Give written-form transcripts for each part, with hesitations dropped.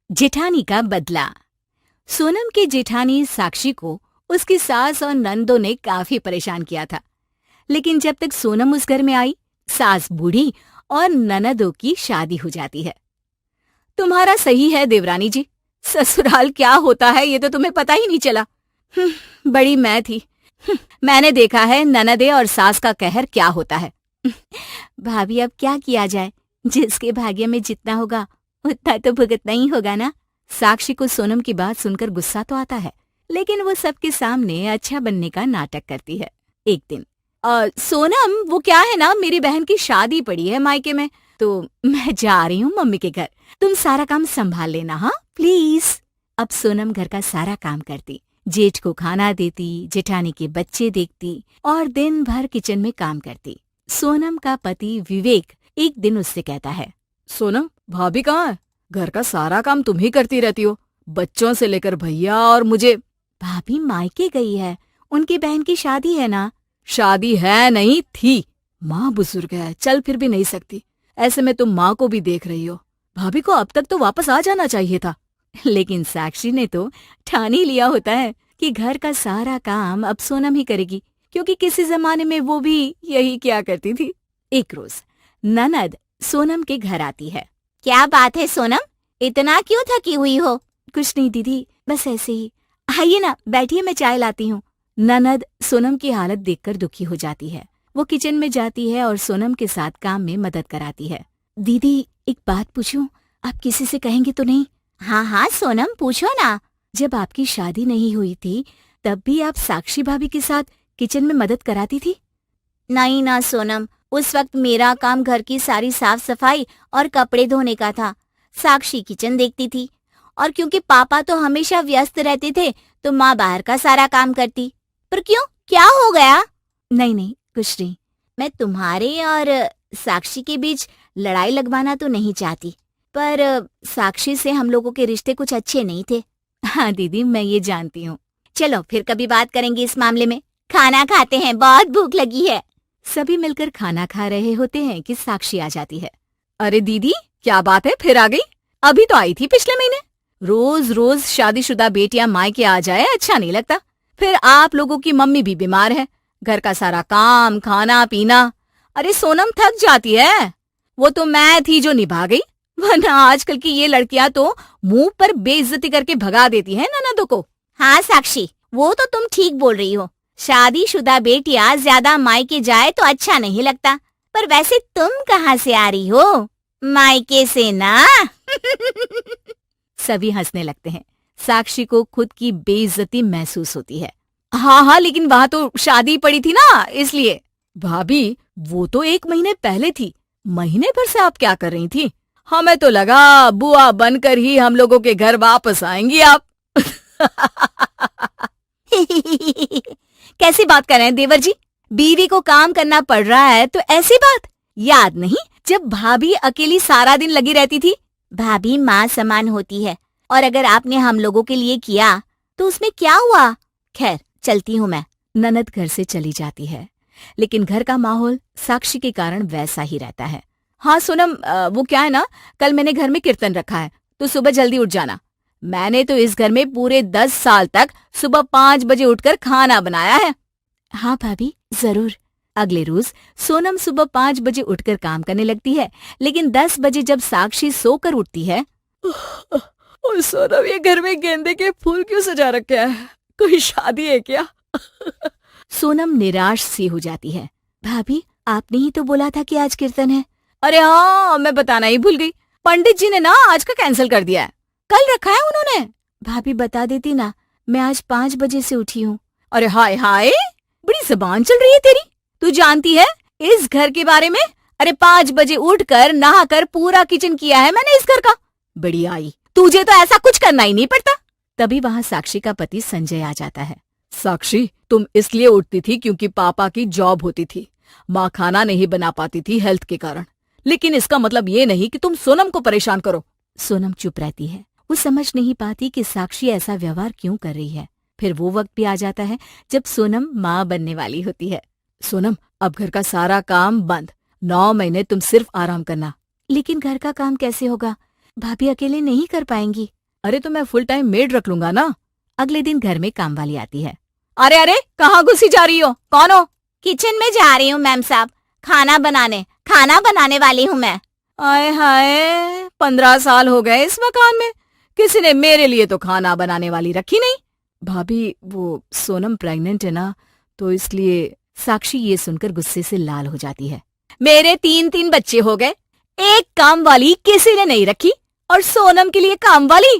जेठानी का बदला। सोनम की जेठानी साक्षी को उसकी सास और नंदों ने काफी परेशान किया था, लेकिन जब तक सोनम उस घर में आई, सास बूढ़ी और ननदों की शादी हो जाती है। तुम्हारा सही है देवरानी जी, ससुराल क्या होता है ये तो तुम्हें पता ही नहीं चला। बड़ी मैं थी, मैंने देखा है ननदे और सास का कहर क्या होता है। भाभी अब क्या किया जाए, जिसके भाग्य में जितना होगा उतना तो भुगतना ही होगा ना। साक्षी को सोनम की बात सुनकर गुस्सा तो आता है, लेकिन वो सबके सामने अच्छा बनने का नाटक करती है। एक दिन सोनम, वो क्या है ना, मेरी बहन की शादी पड़ी है मायके में, तो मैं जा रही हूँ मम्मी के घर, तुम सारा काम संभाल लेना, हाँ प्लीज। अब सोनम घर का सारा काम करती, जेठ को खाना देती, जेठानी के बच्चे देखती और दिन भर किचन में काम करती। सोनम का पति विवेक एक दिन उससे कहता है, सोनम, भाभी कहाँ है? घर का सारा काम तुम ही करती रहती हो, बच्चों से लेकर भैया और मुझे। भाभी मायके गई है, उनकी बहन की शादी है ना। शादी है नहीं थी, माँ बुजुर्ग है, चल फिर भी नहीं सकती, ऐसे में तुम माँ को भी देख रही हो। भाभी को अब तक तो वापस आ जाना चाहिए था। लेकिन साक्षी ने तो ठान ही लिया होता है कि घर का सारा काम अब सोनम ही करेगी, क्योंकि किसी जमाने में वो भी यही क्या करती थी। एक रोज ननद सोनम के घर आती है। क्या बात है सोनम, इतना क्यों थकी हुई हो? कुछ नहीं दीदी, बस ऐसे ही। आइए ना बैठिए, मैं चाय लाती हूँ। ननद सोनम की हालत देखकर दुखी हो जाती है। वो किचन में जाती है और सोनम के साथ काम में मदद कराती है। दीदी एक बात पूछूं, आप किसी से कहेंगे तो नहीं? हाँ हाँ सोनम, पूछो ना। जब आपकी शादी नहीं हुई थी तब भी आप साक्षी भाभी के साथ किचन में मदद कराती थी? नहीं ना सोनम, उस वक्त मेरा काम घर की सारी साफ सफाई और कपड़े धोने का था। साक्षी किचन देखती थी, और क्योंकि पापा तो हमेशा व्यस्त रहते थे तो माँ बाहर का सारा काम करती। पर क्यों, क्या हो गया? नहीं नहीं, कुछ नहीं। मैं तुम्हारे और साक्षी के बीच लड़ाई लगवाना तो नहीं चाहती, पर साक्षी से हम लोगों के रिश्ते कुछ अच्छे नहीं थे। हाँ दीदी, मैं ये जानती हूँ। चलो फिर कभी बात करेंगे इस मामले में। खाना खाते हैं, बहुत भूख लगी है। सभी मिलकर खाना खा रहे होते हैं कि साक्षी आ जाती है। अरे दीदी, क्या बात है, फिर आ गई? अभी तो आई थी पिछले महीने। रोज रोज शादीशुदा बेटियां मायके आ जाए अच्छा नहीं लगता। फिर आप लोगों की मम्मी भी बीमार है, घर का सारा काम, खाना पीना। अरे सोनम थक जाती है। वो तो मैं थी जो निभा गई, वरना आजकल की ये लड़कियां तो मुंह पर बेइज्जती करके भगा देती हैं ननदों को। हाँ साक्षी, वो तो तुम ठीक बोल रही हो। शादीशुदा बेटियां ज्यादा मायके जाए तो अच्छा नहीं लगता। पर वैसे तुम कहाँ से आ रही हो? मायके से ना। सभी हंसने लगते हैं। साक्षी को खुद की बेइज्जती महसूस होती है। हाँ हाँ, लेकिन वहाँ तो शादी पड़ी थी ना, इसलिए। भाभी, वो तो 1 महीने पहले थी, महीने भर से आप क्या कर रही थी? हमें तो लगा बुआ बनकर ही हम लोगों के घर वापस आएंगी आप। कैसी बात कर रहे हैं देवर जी? बीवी को काम करना पड़ रहा है तो ऐसी बात याद नहीं जब भाभी अकेली सारा दिन लगी रहती थी? भाभी माँ समान होती है, और अगर आपने हम लोगों के लिए किया तो उसमें क्या हुआ? खैर, चलती हूँ मैं। ननद घर से चली जाती है, लेकिन घर का माहौल साक्षी के कारण वैसा ही रहता है। हाँ सोनम, वो क्या है ना, कल मैंने घर में कीर्तन रखा है, तो सुबह जल्दी उठ जाना। मैंने तो इस घर में पूरे 10 साल तक सुबह 5 बजे उठकर खाना बनाया है। हाँ भाभी, जरूर। अगले रोज सोनम सुबह 5 बजे उठकर काम करने लगती है, लेकिन 10 बजे जब साक्षी सोकर उठती है। और सोनम, ये घर में गेंदे के फूल क्यों सजा रखे हैं? कोई शादी है क्या? सोनम निराश सी हो जाती है। भाभी, आपने ही तो बोला था कि आज कीर्तन है। अरे हाँ, मैं बताना ही भूल गई, पंडित जी ने ना आज का कैंसिल कर दिया है, कल रखा है उन्होंने। भाभी बता देती ना, मैं आज 5 बजे से उठी हूँ। अरे हाय हाय, बड़ी जबान चल रही है तेरी। तू जानती है इस घर के बारे में? अरे 5 बजे उठकर नहाकर पूरा किचन किया है मैंने इस घर का। बड़ी आई, तुझे तो ऐसा कुछ करना ही नहीं पड़ता। तभी वहाँ साक्षी का पति संजय आ जाता है। साक्षी, तुम इसलिए उठती थी क्योंकि पापा की जॉब होती थी, माँ खाना नहीं बना पाती थी हेल्थ के कारण, लेकिन इसका मतलब ये नहीं कि तुम सोनम को परेशान करो। सोनम चुप रहती है। वो समझ नहीं पाती कि साक्षी ऐसा व्यवहार क्यों कर रही है। फिर वो वक्त भी आ जाता है जब सोनम माँ बनने वाली होती है। सोनम, अब घर का सारा काम बंद, 9 महीने तुम सिर्फ आराम करना। लेकिन घर का काम कैसे होगा? भाभी अकेले नहीं कर पाएंगी। अरे तो मैं फुल टाइम मेड रख लूंगा ना। अगले दिन घर में काम वाली आती है। अरे अरे कहाँ घुसी जा रही हो, कौन हो? किचन में जा रही हूँ मैम साहब, खाना बनाने वाली हूँ मैं। आए हाय, 15 साल हो गए इस मकान में, किसी ने मेरे लिए तो खाना बनाने वाली रखी नहीं। भाभी वो सोनम प्रेग्नेंट है ना, तो इसलिए। साक्षी ये सुनकर गुस्से से लाल हो जाती है। मेरे 3 बच्चे हो गए, एक काम वाली किसी ने नहीं रखी, और सोनम के लिए काम वाली?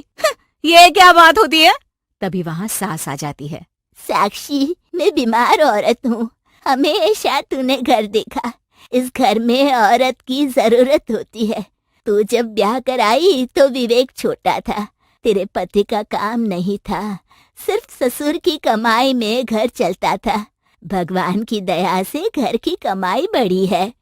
ये क्या बात होती है? तभी वहाँ सास आ जाती है। साक्षी, मैं बीमार औरत हूँ, हमेशा तूने घर देखा, इस घर में औरत की जरूरत होती है। तू जब ब्याह कर आई तो विवेक छोटा था, तेरे पति का काम नहीं था, सिर्फ ससुर की कमाई में घर चलता था। भगवान की दया से घर की कमाई बढ़ी है।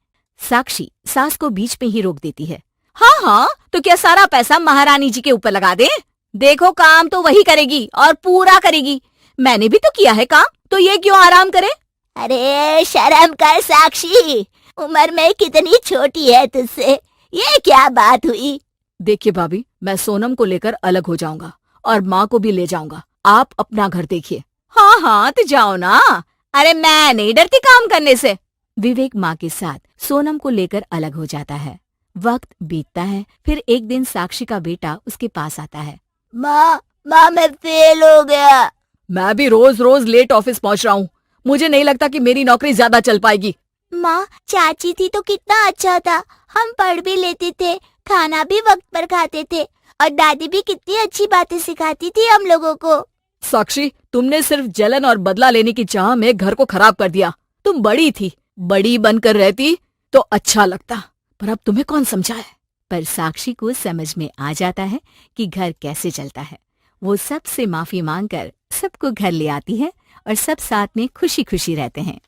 साक्षी सास को बीच में ही रोक देती है। हाँ हाँ, तो क्या सारा पैसा महारानी जी के ऊपर लगा दें? देखो काम तो वही करेगी और पूरा करेगी, मैंने भी तो किया है काम, तो ये क्यों आराम करे? अरे शर्म कर साक्षी, उम्र में कितनी छोटी है तुझसे, ये क्या बात हुई? देखिए भाभी, मैं सोनम को लेकर अलग हो जाऊंगा और माँ को भी ले जाऊंगा, आप अपना घर देखिए। हाँ हाँ तो जाओ ना, अरे मैं नहीं डरती काम करने से। विवेक माँ के साथ सोनम को लेकर अलग हो जाता है। वक्त बीतता है, फिर एक दिन साक्षी का बेटा उसके पास आता है। माँ मैं फेल हो गया। मैं भी रोज रोज लेट ऑफिस पहुँच रहा हूँ, मुझे नहीं लगता कि मेरी नौकरी ज्यादा चल पाएगी। माँ चाची थी तो कितना अच्छा था, हम पढ़ भी लेते थे, खाना भी वक्त पर खाते थे, और दादी भी कितनी अच्छी बातें सिखाती थी हम लोगों को। साक्षी, तुमने सिर्फ जलन और बदला लेने की चाह में घर को खराब कर दिया। तुम बड़ी थी, बड़ी बनकर रहती तो अच्छा लगता, पर अब तुम्हें कौन समझाए? पर साक्षी को समझ में आ जाता है कि घर कैसे चलता है। वो सबसे माफी मांगकर सबको घर ले आती है और सब साथ में खुशी खुशी रहते हैं।